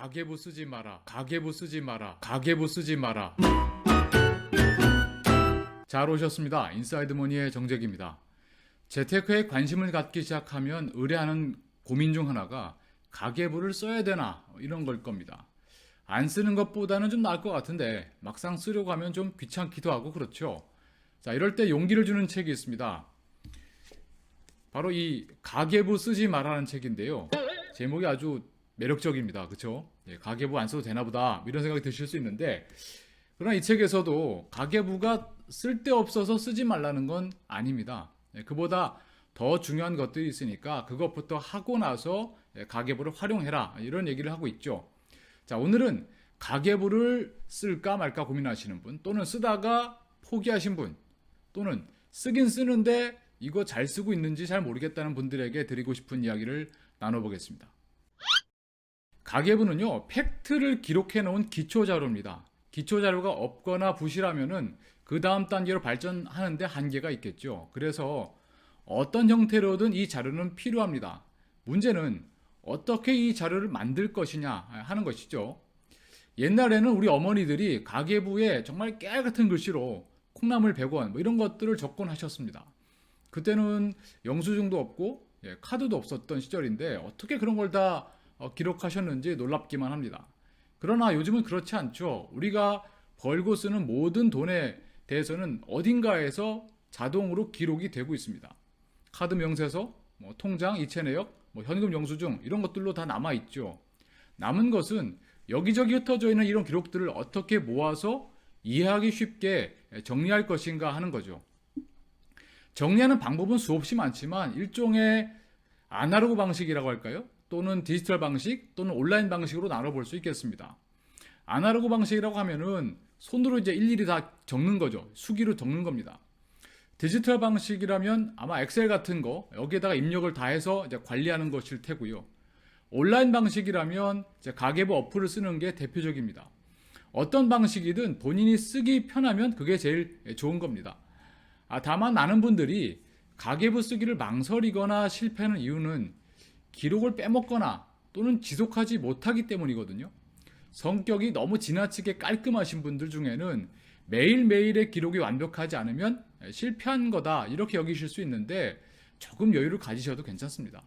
가계부 쓰지 마라. 가계부 쓰지 마라. 가계부 쓰지 마라. 잘 오셨습니다. 인사이드 머니의 정재기입니다. 재테크에 관심을 갖기 시작하면 의뢰하는 고민 중 하나가 가계부를 써야 되나 이런 걸 겁니다. 안 쓰는 것보다는 좀 나을 것 같은데 막상 쓰려고 하면 좀 귀찮기도 하고 그렇죠. 자, 이럴 때 용기를 주는 책이 있습니다. 바로 이 가계부 쓰지 마라는 책인데요. 제목이 아주 매력적입니다. 그렇죠? 가계부 안 써도 되나 보다 이런 생각이 드실 수 있는데, 그러나 이 책에서도 가계부가 쓸데없어서 쓰지 말라는 건 아닙니다. 그보다 더 중요한 것들이 있으니까 그것부터 하고 나서 가계부를 활용해라 이런 얘기를 하고 있죠. 자, 오늘은 가계부를 쓸까 말까 고민하시는 분, 또는 쓰다가 포기하신 분, 또는 쓰긴 쓰는데 이거 잘 쓰고 있는지 잘 모르겠다는 분들에게 드리고 싶은 이야기를 나눠보겠습니다. 가계부는요, 팩트를 기록해 놓은 기초 자료입니다. 기초 자료가 없거나 부실하면은 그 다음 단계로 발전하는데 한계가 있겠죠. 그래서 어떤 형태로든 이 자료는 필요합니다. 문제는 어떻게 이 자료를 만들 것이냐 하는 것이죠. 옛날에는 우리 어머니들이 가계부에 정말 깨알같은 글씨로 콩나물 100원 뭐 이런 것들을 적곤 하셨습니다. 그때는 영수증도 없고 카드도 없었던 시절인데 어떻게 그런 걸 다 기록하셨는지 놀랍기만 합니다. 그러나 요즘은 그렇지 않죠. 우리가 벌고 쓰는 모든 돈에 대해서는 어딘가에서 자동으로 기록이 되고 있습니다. 카드 명세서, 통장, 이체 내역, 현금 영수증 이런 것들로 다 남아 있죠. 남은 것은 여기저기 흩어져 있는 이런 기록들을 어떻게 모아서 이해하기 쉽게 정리할 것인가 하는 거죠. 정리하는 방법은 수없이 많지만 일종의 아날로그 방식이라고 할까요? 또는 디지털 방식 또는 온라인 방식으로 나눠볼 수 있겠습니다. 아날로그 방식이라고 하면은 손으로 이제 일일이 다 적는 거죠. 수기로 적는 겁니다. 디지털 방식이라면 아마 엑셀 같은 거 여기에다가 입력을 다 해서 이제 관리하는 것일 테고요. 온라인 방식이라면 이제 가계부 어플을 쓰는 게 대표적입니다. 어떤 방식이든 본인이 쓰기 편하면 그게 제일 좋은 겁니다. 다만 많은 분들이 가계부 쓰기를 망설이거나 실패하는 이유는 기록을 빼먹거나 또는 지속하지 못하기 때문이거든요. 성격이 너무 지나치게 깔끔하신 분들 중에는 매일매일의 기록이 완벽하지 않으면 실패한 거다 이렇게 여기실 수 있는데, 조금 여유를 가지셔도 괜찮습니다.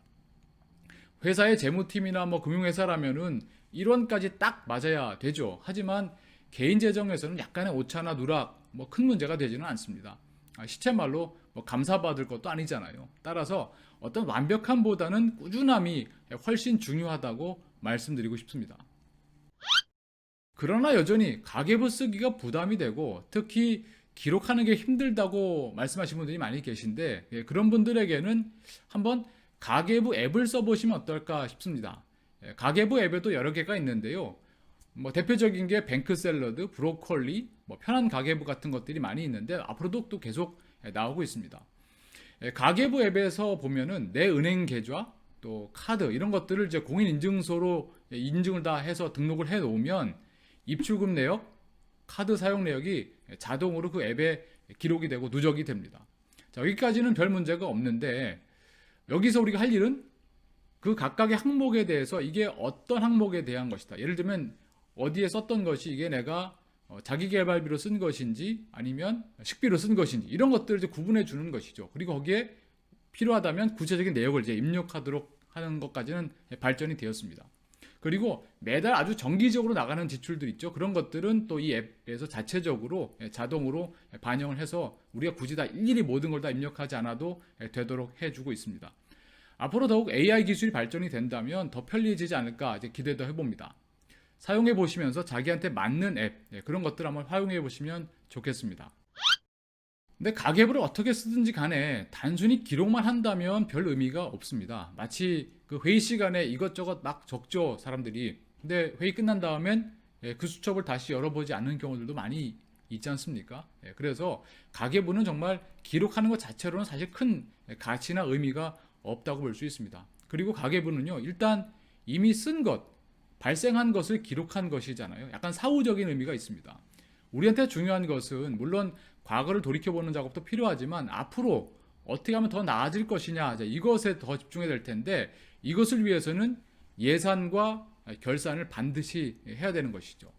회사의 재무팀이나 금융회사라면은 1원까지 딱 맞아야 되죠. 하지만 개인 재정에서는 약간의 오차나 누락 큰 문제가 되지는 않습니다. 시쳇말로 감사받을 것도 아니잖아요. 따라서 어떤 완벽함보다는 꾸준함이 훨씬 중요하다고 말씀드리고 싶습니다. 그러나 여전히 가계부 쓰기가 부담이 되고 특히 기록하는 게 힘들다고 말씀하시는 분들이 많이 계신데, 그런 분들에게는 한번 가계부 앱을 써보시면 어떨까 싶습니다. 가계부 앱에도 여러 개가 있는데요. 대표적인 게 뱅크샐러드, 브로콜리, 편한 가계부 같은 것들이 많이 있는데 앞으로도 또 계속 나오고 있습니다. 가계부 앱에서 보면은 내 은행 계좌, 또 카드 이런 것들을 이제 공인인증서로 인증을 다 해서 등록을 해 놓으면 입출금 내역, 카드 사용 내역이 자동으로 그 앱에 기록이 되고 누적이 됩니다. 자, 여기까지는 별 문제가 없는데, 여기서 우리가 할 일은 그 각각의 항목에 대해서 이게 어떤 항목에 대한 것이다. 예를 들면 어디에 썼던 것이 이게 내가 자기계발비로 쓴 것인지 아니면 식비로 쓴 것인지 이런 것들을 이제 구분해 주는 것이죠. 그리고 거기에 필요하다면 구체적인 내역을 이제 입력하도록 하는 것까지는 발전이 되었습니다. 그리고 매달 아주 정기적으로 나가는 지출들 있죠. 그런 것들은 또 이 앱에서 자체적으로 자동으로 반영을 해서 우리가 굳이 다 일일이 모든 걸 다 입력하지 않아도 되도록 해주고 있습니다. 앞으로 더욱 AI 기술이 발전이 된다면 더 편리해지지 않을까 이제 기대도 해봅니다. 사용해 보시면서 자기한테 맞는 앱, 그런 것들 한번 활용해 보시면 좋겠습니다. 근데 가계부를 어떻게 쓰든지 간에 단순히 기록만 한다면 별 의미가 없습니다. 마치 그 회의 시간에 이것저것 막 적죠, 사람들이. 근데 회의 끝난 다음엔 그 수첩을 다시 열어보지 않는 경우들도 많이 있지 않습니까? 그래서 가계부는 정말 기록하는 것 자체로는 사실 큰 가치나 의미가 없다고 볼 수 있습니다. 그리고 가계부는요, 일단 이미 쓴 것, 발생한 것을 기록한 것이잖아요. 약간 사후적인 의미가 있습니다. 우리한테 중요한 것은 물론 과거를 돌이켜보는 작업도 필요하지만 앞으로 어떻게 하면 더 나아질 것이냐, 이것에 더 집중해야 될 텐데, 이것을 위해서는 예산과 결산을 반드시 해야 되는 것이죠.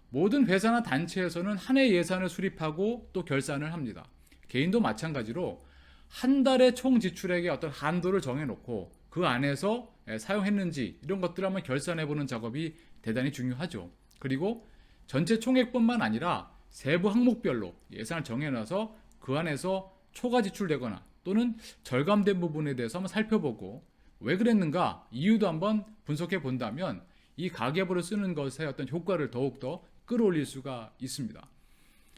모든 회사나 단체에서는 한 해 예산을 수립하고 또 결산을 합니다. 개인도 마찬가지로 한 달의 총 지출액의 어떤 한도를 정해놓고 그 안에서 사용했는지 이런 것들을 한번 결산해보는 작업이 대단히 중요하죠. 그리고 전체 총액뿐만 아니라 세부 항목별로 예산을 정해놔서 그 안에서 초과 지출되거나 또는 절감된 부분에 대해서 한번 살펴보고 왜 그랬는가 이유도 한번 분석해 본다면 이 가계부를 쓰는 것의 어떤 효과를 더욱더 끌어올릴 수가 있습니다.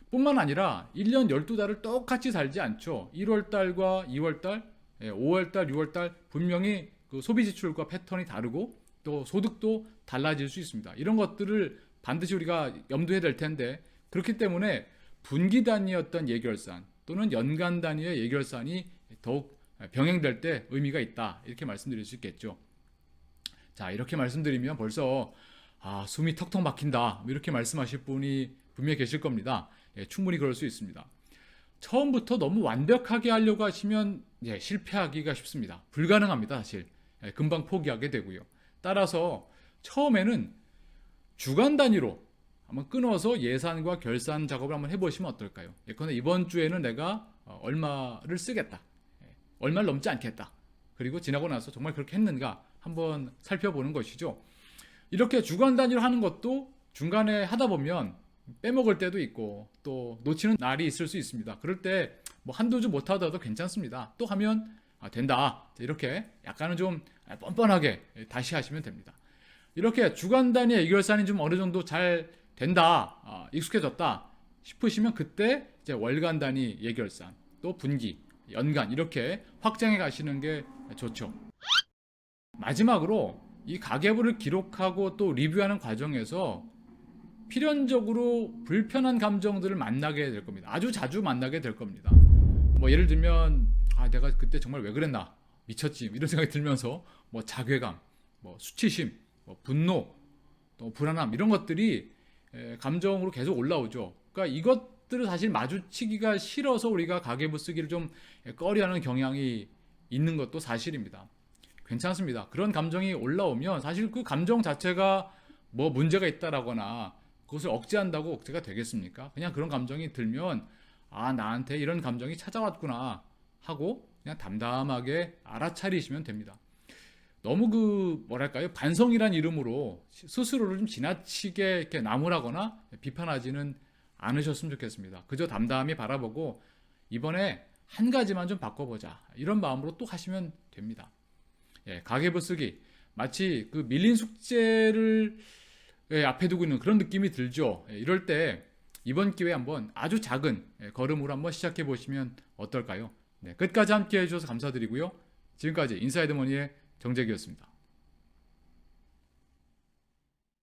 뿐만 아니라 1년 12달을 똑같이 살지 않죠. 1월달과 2월달, 5월달, 6월달 분명히 그 소비 지출과 패턴이 다르고 또 소득도 달라질 수 있습니다. 이런 것들을 반드시 우리가 염두에 될 텐데 그렇기 때문에 분기 단위의 어떤 예결산 또는 연간 단위의 예결산이 더욱 병행될 때 의미가 있다 이렇게 말씀드릴 수 있겠죠. 자, 이렇게 말씀드리면 벌써 숨이 턱턱 막힌다 이렇게 말씀하실 분이 분명히 계실 겁니다. 충분히 그럴 수 있습니다. 처음부터 너무 완벽하게 하려고 하시면 실패하기가 쉽습니다. 불가능합니다. 사실 금방 포기하게 되고요. 따라서 처음에는 주간 단위로 한번 끊어서 예산과 결산 작업을 한번 해보시면 어떨까요? 예컨대 이번 주에는 내가 얼마를 쓰겠다. 얼마를 넘지 않겠다. 그리고 지나고 나서 정말 그렇게 했는가 한번 살펴보는 것이죠. 이렇게 주간 단위로 하는 것도 중간에 하다 보면 빼먹을 때도 있고 또 놓치는 날이 있을 수 있습니다. 그럴 때 뭐 한두 주 못 하더라도 괜찮습니다. 또 하면 된다. 이렇게 약간은 좀 뻔뻔하게 다시 하시면 됩니다. 이렇게 주간 단위 예결산이 좀 어느 정도 잘 된다, 익숙해졌다 싶으시면 그때 이제 월간 단위 예결산, 또 분기, 연간 이렇게 확장해 가시는 게 좋죠. 마지막으로 이 가계부를 기록하고 또 리뷰하는 과정에서 필연적으로 불편한 감정들을 만나게 될 겁니다. 아주 자주 만나게 될 겁니다. 뭐 예를 들면 내가 그때 정말 왜 그랬나 미쳤지 이런 생각이 들면서 뭐 자괴감, 뭐 수치심, 뭐 분노, 또 불안함 이런 것들이 감정으로 계속 올라오죠. 그러니까 이것들을 사실 마주치기가 싫어서 우리가 가계부 쓰기를 좀 꺼려하는 경향이 있는 것도 사실입니다. 괜찮습니다. 그런 감정이 올라오면 사실 그 감정 자체가 뭐 문제가 있다라거나 그것을 억제한다고 억제가 되겠습니까? 그냥 그런 감정이 들면 나한테 이런 감정이 찾아왔구나 하고 그냥 담담하게 알아차리시면 됩니다. 너무 뭐랄까요? 반성이란 이름으로 스스로를 좀 지나치게 이렇게 나무라거나 비판하지는 않으셨으면 좋겠습니다. 그저 담담히 바라보고 이번에 한 가지만 좀 바꿔보자 이런 마음으로 또 하시면 됩니다. 가계부 쓰기 마치 그 밀린 숙제를 앞에 두고 있는 그런 느낌이 들죠. 이럴 때 이번 기회에 한번 아주 작은 걸음으로 한번 시작해 보시면 어떨까요? 끝까지 함께 해주셔서 감사드리고요. 지금까지 인사이드 머니의 정재기였습니다.